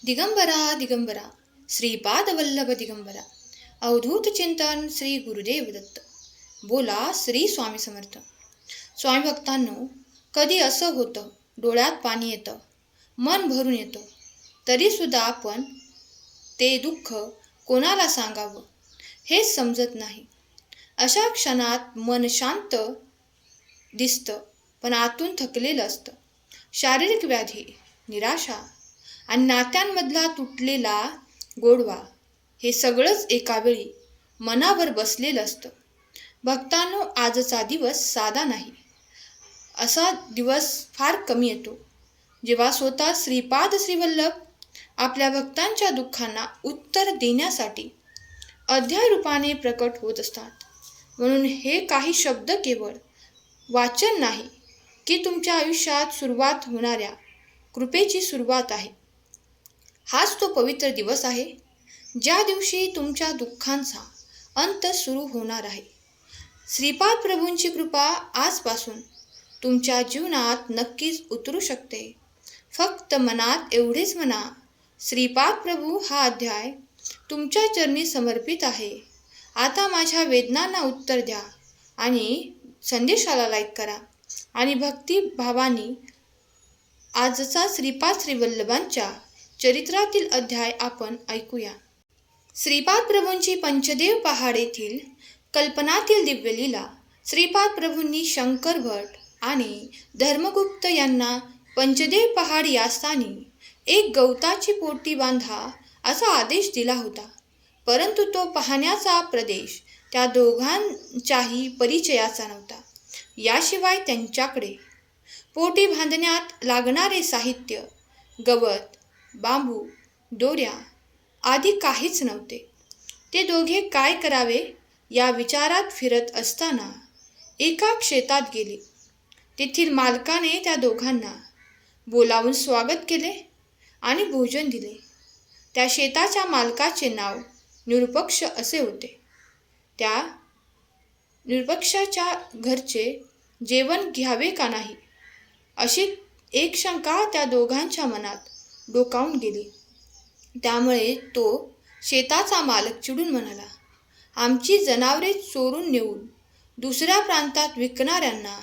दिगंबरा दिगंबरा श्रीपाद वल्लभ दिगंबरा अवधूत चिंतन श्री गुरुदेव दत्त. बोला श्री स्वामी समर्थ. स्वामी भक्तांनो, कधी असं होतं, डोळ्यात पाणी येतं, मन भरून येतं, तरीसुद्धा आपण ते दुःख कोणाला सांगावं हेच समजत नाही. अशा क्षणात मन शांत दिसतं, पण आतून थकलेलं असतं. शारीरिक व्याधी, निराशा आणि नात्यांमधला तुटलेला गोडवा हे सगळंच एका वेळी मनावर बसलेलं असतं. भक्तांनो, आजचा दिवस साधा नाही. असा दिवस फार कमी येतो जेव्हा स्वतः श्रीपाद श्रीवल्लभ आपल्या भक्तांच्या दुःखांना उत्तर देण्यासाठी अध्याय रूपाने प्रकट होत असतात. म्हणून हे काही शब्द केवळ वाचन नाही, की तुमच्या आयुष्यात सुरुवात होणाऱ्या कृपेची सुरुवात आहे. हाच तो पवित्र दिवस आहे ज्या दिवशी तुमच्या दुःखांचा अंत सुरू होणार आहे. श्रीपाद प्रभूंची कृपा आजपासून तुमच्या जीवनात नक्कीच उतरू शकते. फक्त मनात एवढेच म्हणा, श्रीपाद प्रभू, हा अध्याय तुमच्या चरणी समर्पित आहे. आता माझ्या वेदनांना उत्तर द्या आणि संदेशाला लाईक करा आणि भक्तिभावाने आजचा श्रीपाद श्रीवल्लभांच्या चरित्रातील अध्याय आपण ऐकूया. श्रीपाद प्रभूंची पंचदेव पहाड येथील कल्पनातील दिव्यलीला. श्रीपाद प्रभूंनी शंकर भट आणि धर्मगुप्त यांना पंचदेव पहाड या स्थानी एक गवताची पोटी बांधा असा आदेश दिला होता. परंतु तो पाहण्याचा प्रदेश त्या दोघांच्याही परिचयाचा नव्हता. याशिवाय त्यांच्याकडे पोटी बांधण्यात लागणारे साहित्य, गवत, बांबू, दोऱ्या आदी काहीच नव्हते. ते दोघे काय करावे या विचारात फिरत असताना एका शेतात गेले. तेथील मालकाने त्या दोघांना बोलावून स्वागत केले आणि भोजन दिले. त्या शेताच्या मालकाचे नाव निरुपक्ष असे होते. त्या निरुपक्षाच्या घरचे जेवण घ्यावे का नाही अशी एक शंका त्या दोघांच्या मनात डोकावून गेली. त्यामुळे तो शेताचा मालक चिडून म्हणाला, आमची जनावरे चोरून नेऊन दुसऱ्या प्रांतात विकणाऱ्यांना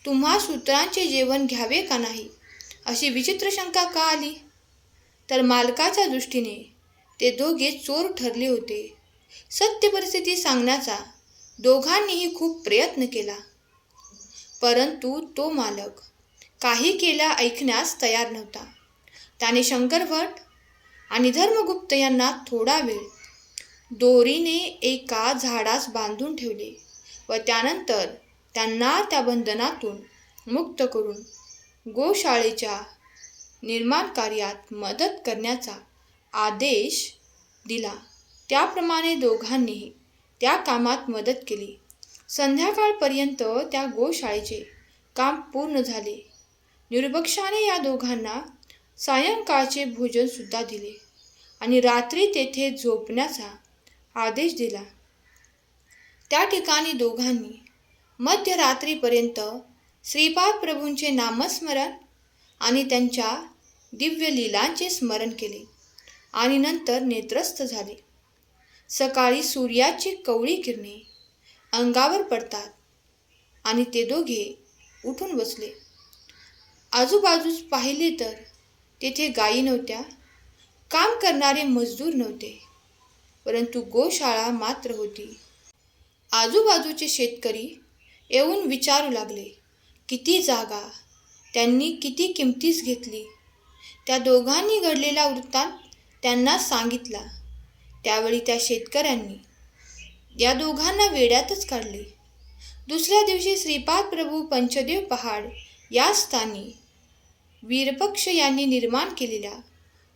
तुम्हा सूत्रांचे जेवण घ्यावे का नाही अशी विचित्र शंका का आली? तर मालकाच्या दृष्टीने ते दोघे चोर ठरले होते. सत्य परिस्थिती सांगण्याचा दोघांनीही खूप प्रयत्न केला, परंतु तो मालक काही केल्या ऐकण्यास तयार नव्हता. त्याने शंकरभट आणि धर्मगुप्त यांना थोडा वेळ दोरीने एका झाडास बांधून ठेवले व त्यानंतर त्यांना त्या बंधनातून मुक्त करून गोशाळेच्या निर्माण कार्यात मदत करण्याचा आदेश दिला. त्याप्रमाणे दोघांनीही त्या कामात मदत केली. संध्याकाळपर्यंत त्या गोशाळेचे काम पूर्ण झाले. निरुपक्षाने या दोघांना सायंकाळचे भोजन सुद्धा दिले आणि रात्री तेथे झोपण्याचा आदेश दिला. त्या ठिकाणी दोघांनी मध्यरात्रीपर्यंत श्रीपाद प्रभूंचे नामस्मरण आणि त्यांच्या दिव्य लीलांचे स्मरण केले आणि नंतर नेत्रस्थ झाले. सकाळी सूर्याची कवळी किरणे अंगावर पडतात आणि ते दोघे उठून बसले. आजूबाजूस पाहिले तर तेथे गायी नव्हत्या, काम करणारे मजदूर नव्हते, परंतु गोशाळा मात्र होती. आजूबाजूचे शेतकरी येऊन विचारू लागले, किती जागा, त्यांनी किती किमतीस घेतली. त्या दोघांनी घडलेला वृत्तांत त्यांना सांगितला. त्यावेळी त्या शेतकऱ्यांनी या दोघांना वेड्यातच काढले. दुसऱ्या दिवशी श्रीपाद प्रभू पंचदेव पहाड या स्थानी वीरपक्ष यांनी निर्माण केलेल्या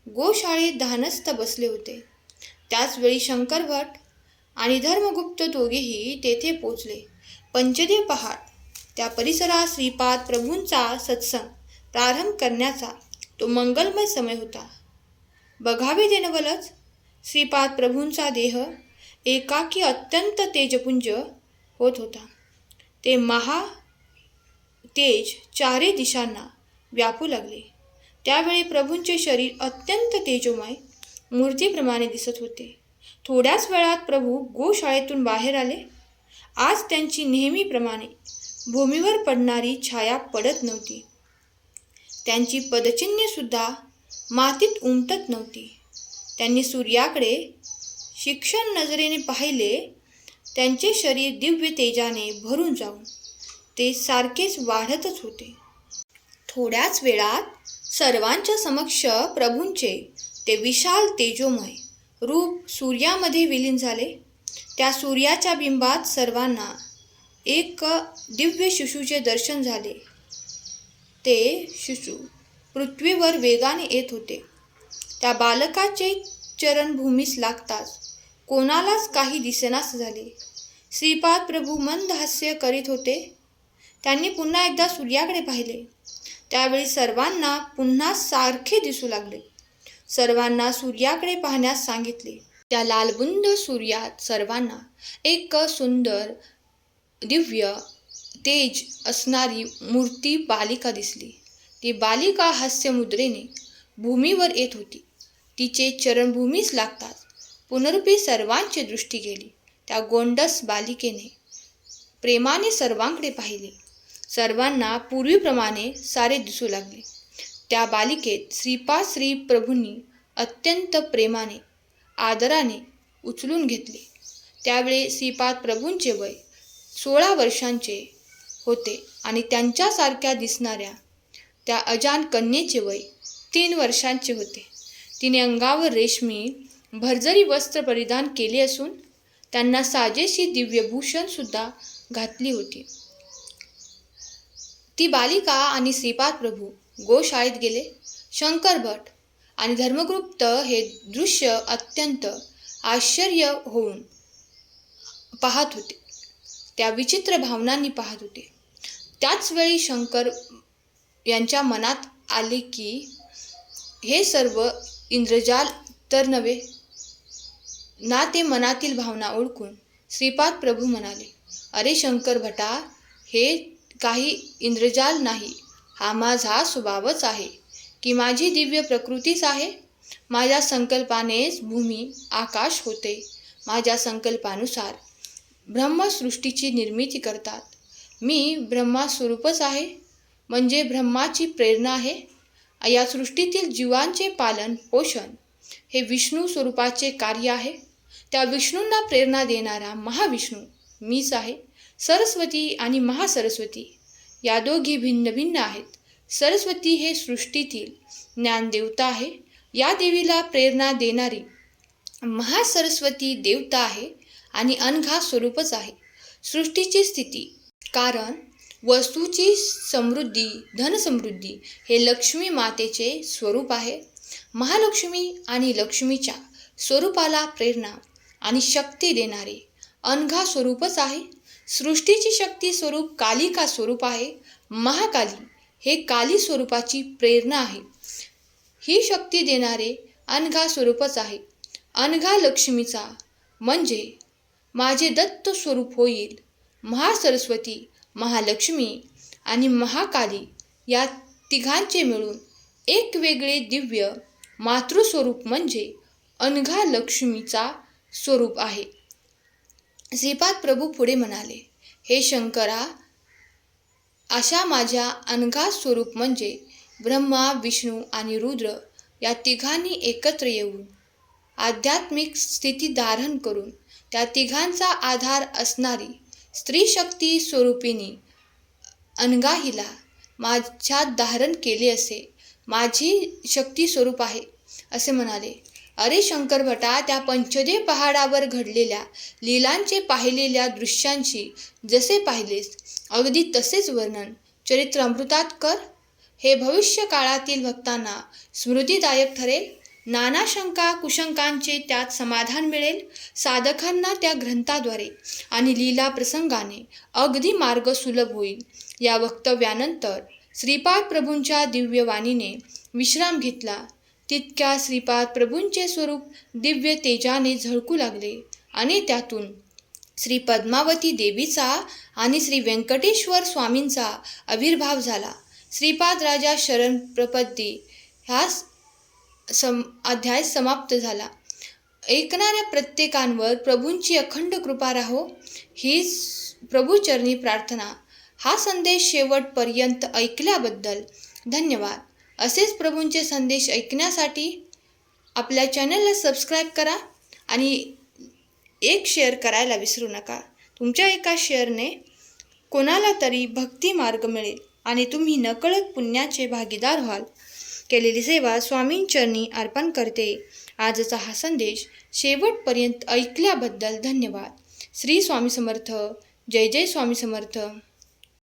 गोशाळेत ध्यानस्थ बसले होते. त्याचवेळी शंकरभट आणि धर्मगुप्त दोघेही तेथे पोचले. पंचदेव पहाड त्या परिसरात श्रीपाद प्रभूंचा सत्संग प्रारंभ करण्याचा तो मंगलमय समय होता. बघावे ते नवलच, श्रीपाद प्रभूंचा देह एकाकी अत्यंत तेजपुंज होत होता. ते महा तेज चारी दिशांना व्यापू लागले. त्यावेळी प्रभूंचे शरीर अत्यंत तेजोमय मूर्तीप्रमाणे दिसत होते. थोड्याच वेळात प्रभू गोशाळेतून बाहेर आले. आज त्यांची नेहमीप्रमाणे भूमीवर पडणारी छाया पडत नव्हती. त्यांची पदचिन्हे सुद्धा मातीत उमटत नव्हती. त्यांनी सूर्याकडे तीक्ष्ण नजरेने पाहिले. त्यांचे शरीर दिव्य तेजाने भरून जाऊन ते सारखेच वाढतच होते. थोड्याच वेळात सर्वांच्या समक्ष प्रभूंचे ते विशाल तेजोमय रूप सूर्यामध्ये विलीन झाले. त्या सूर्याच्या बिंबात सर्वांना एक दिव्य शिशूचे दर्शन झाले. ते शिशू पृथ्वीवर वेगाने येत होते. त्या बालकाचे चरण भूमीस लागताच कोणालाच काही दिसेनासे झाले. श्रीपाद प्रभू मंद हास्य करीत होते. त्यांनी पुन्हा एकदा सूर्याकडे पाहिले. त्यावेळी सर्वांना पुन्हा सारखे दिसू लागले. सर्वांना सूर्याकडे पाहण्यास सांगितले. त्या लालबुंद सूर्यात सर्वांना एक सुंदर दिव्य तेज असणारी मूर्ती बालिका दिसली. ती बालिका हास्यमुद्रेने भूमीवर येत होती. तिचे चरण भूमीस लागताच पुनरुपी सर्वांची दृष्टी गेली. त्या गोंडस बालिकेने प्रेमाने सर्वांकडे पाहिले. सर्वांना पूर्वीप्रमाणे सारे दिसू लागले. त्या बालिकेत श्रीपाद श्री प्रभूंनी अत्यंत प्रेमाने आदराने उचलून घेतले. त्यावेळी श्रीपाद प्रभूंचे वय 16 वर्षांचे होते आणि त्यांच्यासारख्या दिसणाऱ्या त्या अजान कन्येचे वय 3 वर्षांचे होते. तिने अंगावर रेशमी भरजरी वस्त्र परिधान केले असून त्यांना साजेशी दिव्यभूषण सुद्धा घातली होती. ती बालिका आणि श्रीपाद प्रभू गोशाळेत गेले. शंकर भट आणि धर्मगुप्त हे दृश्य अत्यंत आश्चर्य होऊन पाहत होते. त्या विचित्र भावनांनी पाहत होते. त्याच वेळी शंकर यांच्या मनात आले की हे सर्व इंद्रजाल तर नव्हे ना. ते मनातील भावना ओळखून श्रीपाद प्रभू म्हणाले, अरे शंकर भटा, हे काही इंद्रजाल नाही. हा माझा स्वभावच आहे की माझी दिव्य प्रकृतीच आहे. माझ्या संकल्पानेच भूमी आकाश होते. माझ्या संकल्पानुसार ब्रह्मसृष्टीची निर्मिती करतात. मी ब्रह्मास्वरूपच आहे, म्हणजे ब्रह्माची प्रेरणा आहे. या सृष्टीतील जीवांचे पालन पोषण हे विष्णू स्वरूपाचे कार्य आहे. त्या विष्णूंना प्रेरणा देणारा महाविष्णू मीच आहे. सरस्वती आणि महासरस्वती या दोघी भिन्न भिन्न आहेत. सरस्वती हे सृष्टीतील ज्ञानदेवता आहे. या देवीला प्रेरणा देणारी महासरस्वती देवता आहे आणि अनघा स्वरूपच आहे. सृष्टीची स्थिती कारण वस्तूची समृद्धी धनसमृद्धी हे लक्ष्मी मातेचे स्वरूप आहे. महालक्ष्मी आणि लक्ष्मीच्या स्वरूपाला प्रेरणा आणि शक्ती देणारे अनघा स्वरूपच आहे. सृष्टीची शक्ती स्वरूप कालिका स्वरूप आहे. महाकाली हे काली स्वरूपाची प्रेरणा आहे. ही शक्ती देणारे अनघा स्वरूपच आहे. अनघा लक्ष्मीचा म्हणजे माझे दत्त स्वरूप होईल. महासरस्वती, महालक्ष्मी आणि महाकाली या तिघांचे मिळून एक वेगळे दिव्य मातृस्वरूप म्हणजे अनघा लक्ष्मीचा स्वरूप आहे. श्रीपाद प्रभू पुढे म्हणाले, हे शंकरा, अशा माझ्या अनघा स्वरूप म्हणजे ब्रह्मा, विष्णू आणि रुद्र या तिघांनी एकत्र येऊन आध्यात्मिक स्थिती धारण करून त्या तिघांचा आधार असणारी स्त्री शक्ती स्वरूपिणी अनघा हिला माझ्यात धारण केले असे माझी शक्ती स्वरूप आहे असे म्हणाले. अरे शंकर भटा, त्या पंचदेव पहाडावर घडलेल्या लीलांचे पाहिलेल्या दृश्यांची जसे पाहिलेस अगदी तसेच वर्णन चरित्रामृतात कर. हे भविष्य काळातील भक्तांना स्मृतिदायक ठरेल. नाना शंका कुशंकांचे त्यात समाधान मिळेल. साधकांना त्या ग्रंथाद्वारे आणि लीला प्रसंगाने अगदी मार्ग सुलभ होईल. या वक्तव्यानंतर श्रीपाद प्रभूंच्या दिव्यवाणीने विश्राम घेतला. तितक्या श्रीपाद प्रभूंचे स्वरूप दिव्य तेजाने झळकू लागले आणि त्यातून श्री पद्मावती देवीचा आणि श्री व्यंकटेश्वर स्वामींचा आविर्भाव झाला. श्रीपाद राजा शरण प्रपत्ती हा अध्याय समाप्त झाला. ऐकणाऱ्या प्रत्येकांवर प्रभूंची अखंड कृपा राहो हीच प्रभूचरणी प्रार्थना. हा संदेश शेवटपर्यंत ऐकल्याबद्दल धन्यवाद. असेच प्रभूंचे संदेश ऐकण्यासाठी आपल्या चॅनलला सबस्क्राईब करा आणि एक शेअर करायला विसरू नका. तुमच्या एका शेअरने कोणाला तरी भक्ती मार्ग मिळेल आणि तुम्ही नकळत पुण्याचे भागीदार व्हाल. केलेली सेवा स्वामींचरणी अर्पण करते. आजचा हा संदेश शेवटपर्यंत ऐकल्याबद्दल धन्यवाद. श्री स्वामी समर्थ. जय जय स्वामी समर्थ.